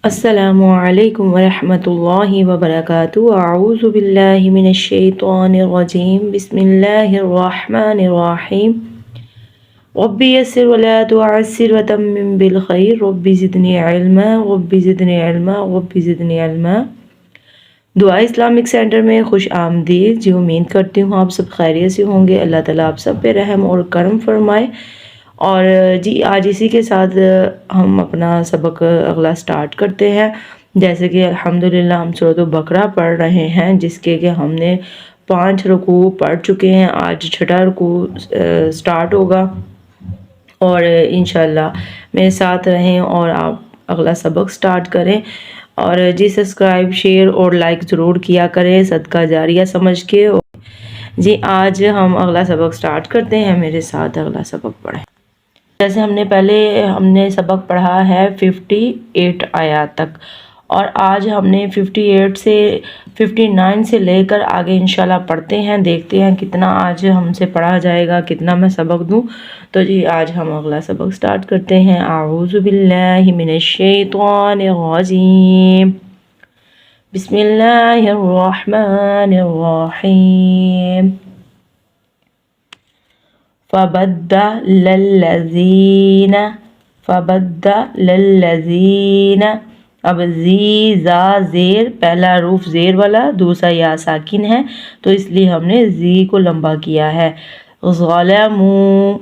السلام علیکم ورحمۃ اللہ وبرکاتہ۔ اعوذ باللہ من الشیطان الرجیم، بسم اللہ الرحمن الرحیم۔ رب یسر ولا تعسر وتمم بالخیر، رب زدنی علما رب زدنی علما رب زدنی علما۔ دعا اسلامک سینٹر میں خوش آمدید جی۔ امید کرتی ہوں آپ سب خیریت سے ہوں گے۔ اللہ تعالیٰ آپ سب پہ رحم اور کرم فرمائے۔ اور جی آج اسی کے ساتھ ہم اپنا سبق اگلا سٹارٹ کرتے ہیں۔ جیسے کہ الحمدللہ ہم سورۃ البقرہ پڑھ رہے ہیں، جس کے کہ ہم نے 5 رکوع پڑھ چکے ہیں۔ آج 6واں رکوع سٹارٹ ہوگا، اور انشاءاللہ میرے ساتھ رہیں اور آپ اگلا سبق سٹارٹ کریں۔ اور جی سبسکرائب، شیئر اور لائک ضرور کیا کریں، صدقہ جاریہ سمجھ کے۔ جی آج ہم اگلا سبق سٹارٹ کرتے ہیں، میرے ساتھ اگلا سبق پڑھیں۔ جیسے ہم نے سبق پڑھا ہے 58 آیات تک، اور آج ہم نے 58 سے 59 سے لے کر آگے انشاءاللہ پڑھتے ہیں۔ دیکھتے ہیں کتنا آج ہم سے پڑھا جائے گا، کتنا میں سبق دوں۔ تو جی آج ہم اگلا سبق سٹارٹ کرتے ہیں۔ اعوذ باللہ من الشیطان الرجیم، بسم اللہ الرحمن الرحیم۔ فبدل الذین، اب زا زیر، پہلا حروف زیر والا، دوسرا یا ساکن ہے، تو اس لیے ہم نے زی کو لمبا کیا ہے۔ ظالموا،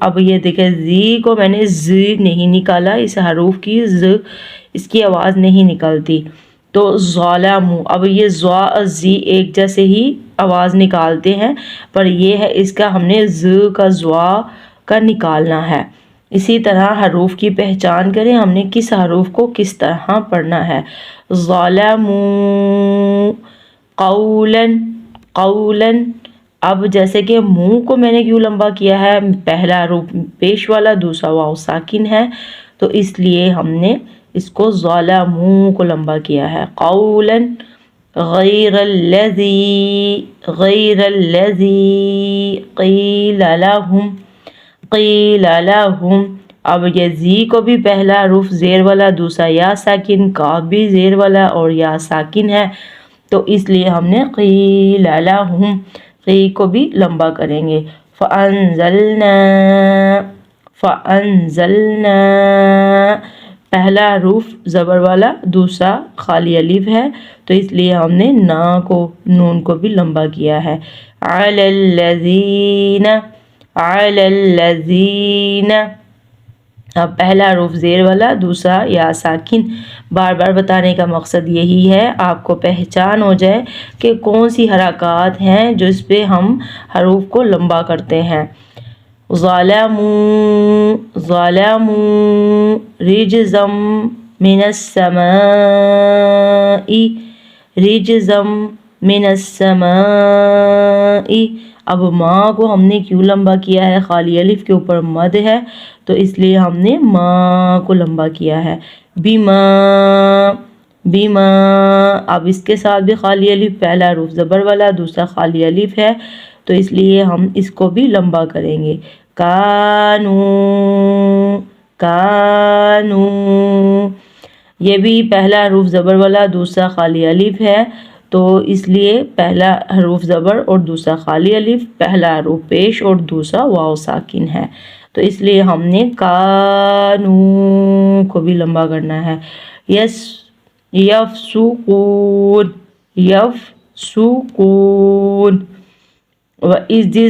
اب یہ دیکھیں زی کو میں نے ز نہیں نکالا، اس حروف کی اس کی آواز نہیں نکلتی، تو ظالموا، اب یہ زی ایک جیسے ہی آواز نکالتے ہیں، پر یہ ہے اس کا ہم نے ز کا زوا کا نکالنا ہے۔ اسی طرح حروف کی پہچان کریں، ہم نے کس حروف کو کس طرح پڑھنا ہے۔ ظالموا قولا، اب جیسے کہ منہ کو میں نے کیوں لمبا کیا ہے، پہلا حروف پیش والا، دوسرا واو ساکن ہے، تو اس لیے ہم نے اس کو ظالموا کو لمبا کیا ہے۔ قولا غیر الذی قیل لہم، اب یہ زی کو بھی پہلا حروف زیر والا، دوسرا یا ساکن، کاف بھی زیر والا اور یا ساکن ہے، تو اس لیے ہم نے قیل لہم قی کو بھی لمبا کریں گے۔ فانزلنا، پہلا حروف زبر والا، دوسرا خالی الف ہے، تو اس لیے ہم نے نون کو بھی لمبا کیا ہے۔ علی الذین، اب پہلا حروف زیر والا، دوسرا یا ساکن۔ بار بار بتانے کا مقصد یہی ہے آپ کو پہچان ہو جائے کہ کون سی حرکات ہیں جو اس پہ ہم حروف کو لمبا کرتے ہیں۔ ظالموا رجزا من السماء، اب ماں کو ہم نے کیوں لمبا کیا ہے، خالی الف کے اوپر مد ہے، تو اس لیے ہم نے ماں کو لمبا کیا ہے۔ بما، اب اس کے ساتھ بھی خالی الف، پہلا حروف زبر والا، دوسرا خالی الف ہے، تو اس لیے ہم اس کو بھی لمبا کریں گے۔ کانو، یہ بھی پہلا حروف زبر والا، دوسرا خالی الف ہے، تو اس لیے پہلا حروف زبر اور دوسرا خالی الف، پہلا حروف پیش اور دوسرا واو ساکن ہے، تو اس لیے ہم نے کانو کو بھی لمبا کرنا ہے۔ یفسقون، وَإِذِ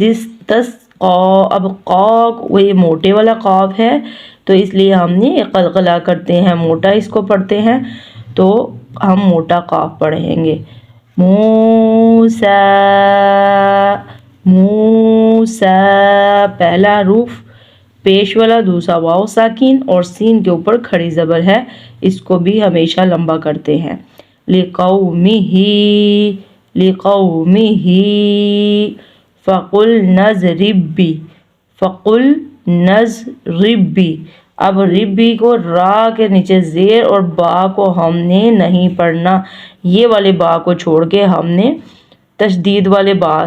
اسْتَسْقَىٰ، اب قاف یہ موٹے والا قاف ہے، تو اس لیے ہم نے قلقلہ کرتے ہیں، موٹا اس کو پڑھتے ہیں، تو ہم موٹا قاف پڑھیں گے۔ موسیٰ، پہلا حروف پیش والا، دوسرا واو ساکن اور سین کے اوپر کھڑی زبر ہے، اس کو بھی ہمیشہ لمبا کرتے ہیں۔ لقومہ، فقل نضرب، اب ربی کو را کے نیچے زیر اور با کو ہم نے نہیں پڑھنا، یہ والے با کو چھوڑ کے ہم نے تشدید والے با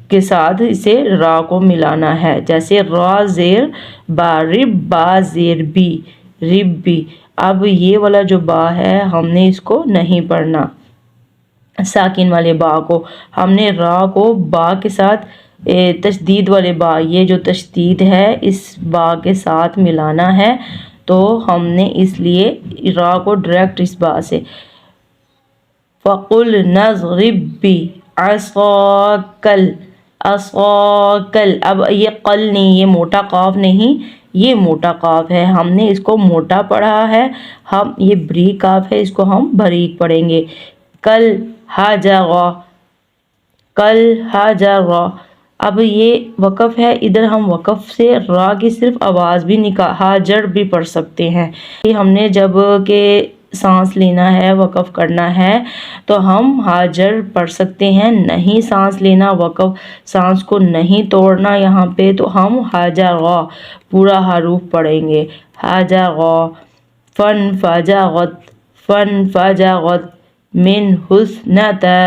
کے ساتھ اسے را کو ملانا ہے، جیسے را زیر با، رب با زیر بی، رب بی۔ اب یہ والا جو با ہے ہم نے اس کو نہیں پڑھنا، ساکن والے با کو ہم نے را کو با کے ساتھ تشدید والے با، یہ جو تشدید ہے اس با کے ساتھ ملانا ہے، تو ہم نے اس لیے را کو ڈائریکٹ اس با سے فَقُلْنَا اضْرِب بِعَصَاكَ الْعَصَاكَ۔ اب یہ قل نہیں، یہ موٹا قاف نہیں، یہ موٹا قاف ہے، ہم نے اس کو موٹا پڑھا ہے، ہم یہ بریک قاف ہے، اس کو ہم بریک پڑھیں گے۔ کل حجر، کل حجر۔ اب یہ وقف ہے، ادھر ہم وقف سے را کی صرف آواز بھی حاجر بھی پڑھ سکتے ہیں۔ ہم نے جب کہ سانس لینا ہے، وقف کرنا ہے تو ہم حاجر پڑھ سکتے ہیں، نہیں سانس لینا، وقف سانس کو نہیں توڑنا یہاں پہ، تو ہم حاجر پورا حروف پڑھیں گے۔ حاجر، فن فجرت، فن فجرت، من حسنتا،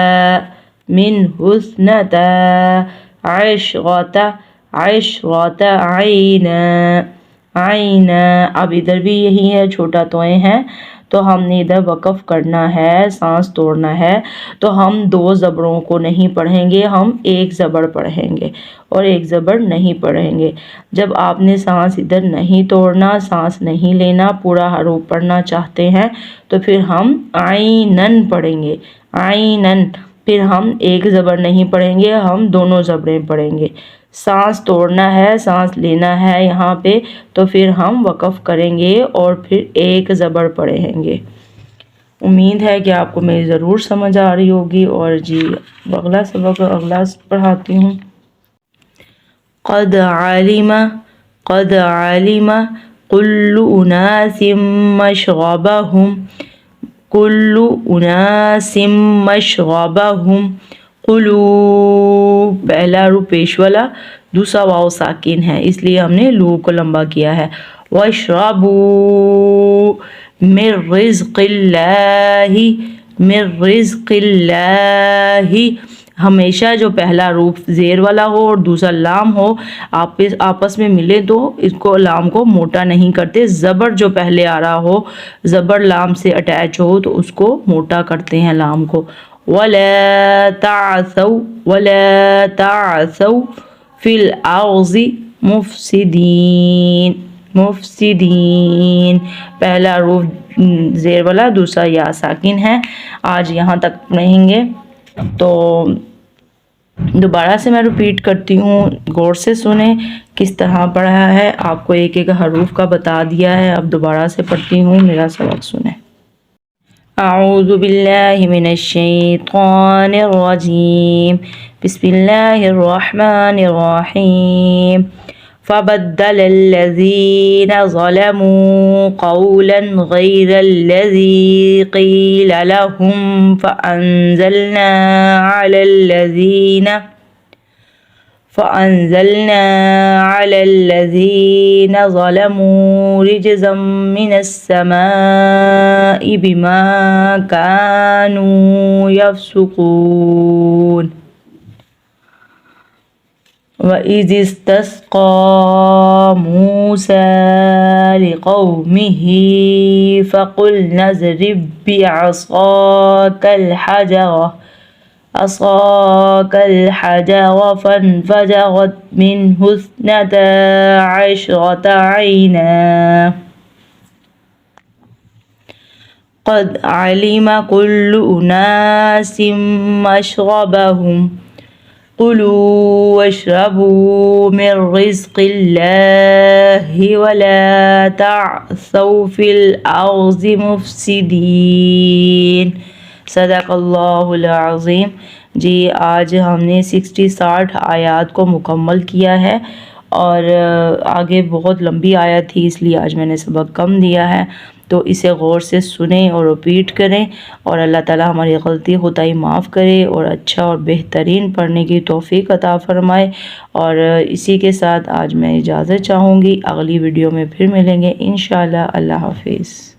من حسنتا، عشرت، عشرت، عینا، عینا۔ اب ادھر بھی یہی ہے، چھوٹا توئیں ہیں تو ہم نے ادھر وقف کرنا ہے، سانس توڑنا ہے، تو ہم دو زبروں کو نہیں پڑھیں گے، ہم ایک زبر پڑھیں گے اور ایک زبر نہیں پڑھیں گے۔ جب آپ نے سانس ادھر نہیں توڑنا، سانس نہیں لینا، پورا حروف پڑھنا چاہتے ہیں تو پھر ہم عینن پڑھیں گے، عینن۔ پھر ہم ایک زبر نہیں پڑھیں گے، ہم دونوں زبریں پڑھیں گے۔ سانس توڑنا ہے، سانس لینا ہے یہاں پہ، تو پھر ہم وقف کریں گے اور پھر ایک زبر پڑھیں گے۔ امید ہے کہ آپ کو میری ضرور سمجھ آ رہی ہوگی، اور جی اگلا سبق اگلا پڑھاتی ہوں۔ قد علم، قد علم كل اناس مشربهم، كل اناس مشربهم، قلو پہلا رو پیش والا، دوسرا واو ساکن ہے، اس لیے ہم نے لو کو لمبا کیا ہے۔ واشربوا من رزق اللہ، من رزق اللہ۔ ہمیشہ جو پہلا حروف زیر والا ہو اور دوسرا لام ہو، آپس میں ملے تو اس کو لام کو موٹا نہیں کرتے، زبر جو پہلے آ رہا ہو، زبر لام سے اٹیچ ہو تو اس کو موٹا کرتے ہیں لام کو۔ وَلَا تَعْثَوْا، وَلَا تَعْثَوْا فِي الْأَرْضِ مُفْسِدِينَ، مفسدین۔ پہلا حروف زیر والا، دوسرا یا ساکن ہے۔ آج یہاں تک پڑھیں گے، تو دوبارہ سے میں ریپیٹ کرتی ہوں، غور سے سنیں کس طرح پڑھا ہے، آپ کو ایک ایک حروف کا بتا دیا ہے، اب دوبارہ سے پڑھتی ہوں، میرا سبق سنیں۔ اعوذ باللہ من الشیطان الرجیم، بسم اللہ الرحمن الرحیم۔ فبدل الذين ظلموا قولا غير الذي قيل لهم فأنزلنا على الذين ظلموا رجزا من السماء بما كانوا يفسقون۔ وَإِذِ اسْتَسْقَىٰ مُوسَىٰ لِقَوْمِهِ فَقُلْنَا اضْرِب عَصَاكَ الْحَجَرَ فَانْفَجَرَتْ مِنْهُ اثْنَتَا عَشْرَةَ عَيْنًا قَدْ عَلِمَ كُلُّ أُنَاسٍ مَّشْرَبَهُمْ، كلوا واشربوا من رزق الله ولا تعثوا في الأرض مفسدين۔ صدق اللہ العظیم۔ جی آج ہم نے 60 آیات کو مکمل کیا ہے، اور آگے بہت لمبی آیت تھی، اس لیے آج میں نے سبق کم دیا ہے، تو اسے غور سے سنیں اور ریپیٹ کریں، اور اللہ تعالی ہماری غلطی خطائی معاف کرے اور اچھا اور بہترین پڑھنے کی توفیق عطا فرمائے۔ اور اسی کے ساتھ آج میں اجازت چاہوں گی، اگلی ویڈیو میں پھر ملیں گے انشاءاللہ۔ اللہ حافظ۔